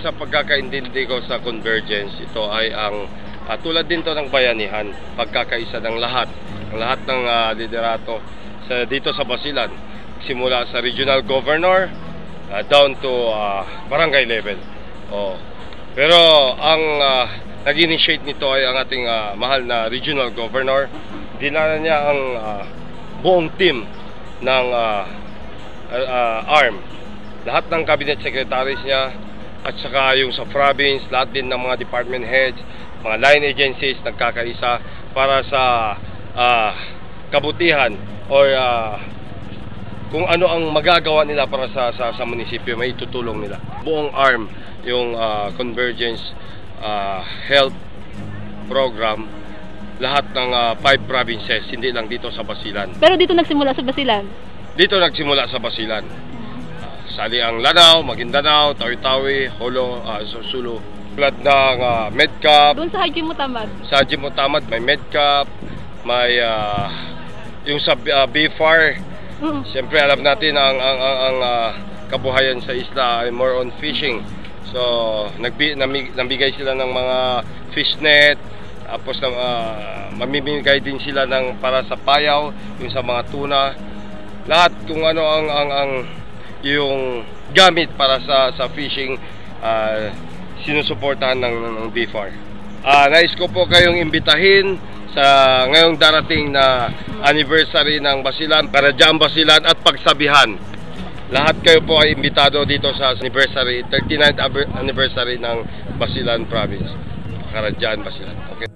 Sa pagkakaintindi ko sa convergence, ito ay ang tulad din to ng bayanihan, pagkakaisa ng lahat ng liderato dito sa Basilan, simula sa regional governor down to barangay level. Pero ang nag-initiate nito ay ang ating mahal na regional governor. Dinala niya ang buong team ng ARM, lahat ng cabinet secretaries niya, at saka yung sa province, lahat din ng mga department heads, mga line agencies nagkakaisa para sa kabutihan or kung ano ang magagawa nila para sa munisipyo, may tutulong nila. Buong ARM, yung Convergence Health Program, lahat ng 5 provinces, hindi lang dito sa Basilan. Pero dito nagsimula sa Basilan? Dito nagsimula sa Basilan. Sali ang Lanao, Maguindanao, Tawi-Tawi, Holo, Sulu. Tulad ng Medcap. Doon sa Haji Mutamad? Sa Haji Mutamad may Medcap, may yung sa BFAR. Siyempre alam natin ang kabuhayan sa isla ay more on fishing. So nabigay sila ng mga fish net, tapos mamimigay din sila ng para sa payaw, yung sa mga tuna. Lahat kung ano ang yung gamit para sa fishing, sinusuportahan ng BFAR. Nais ko po kayong imbitahin sa ngayong darating na anniversary ng Basilan, Karadyan Basilan at Pagsabihan. Lahat kayo po ay imbitado dito sa anniversary, 39th anniversary ng Basilan Province, Karadyan Basilan. Okay.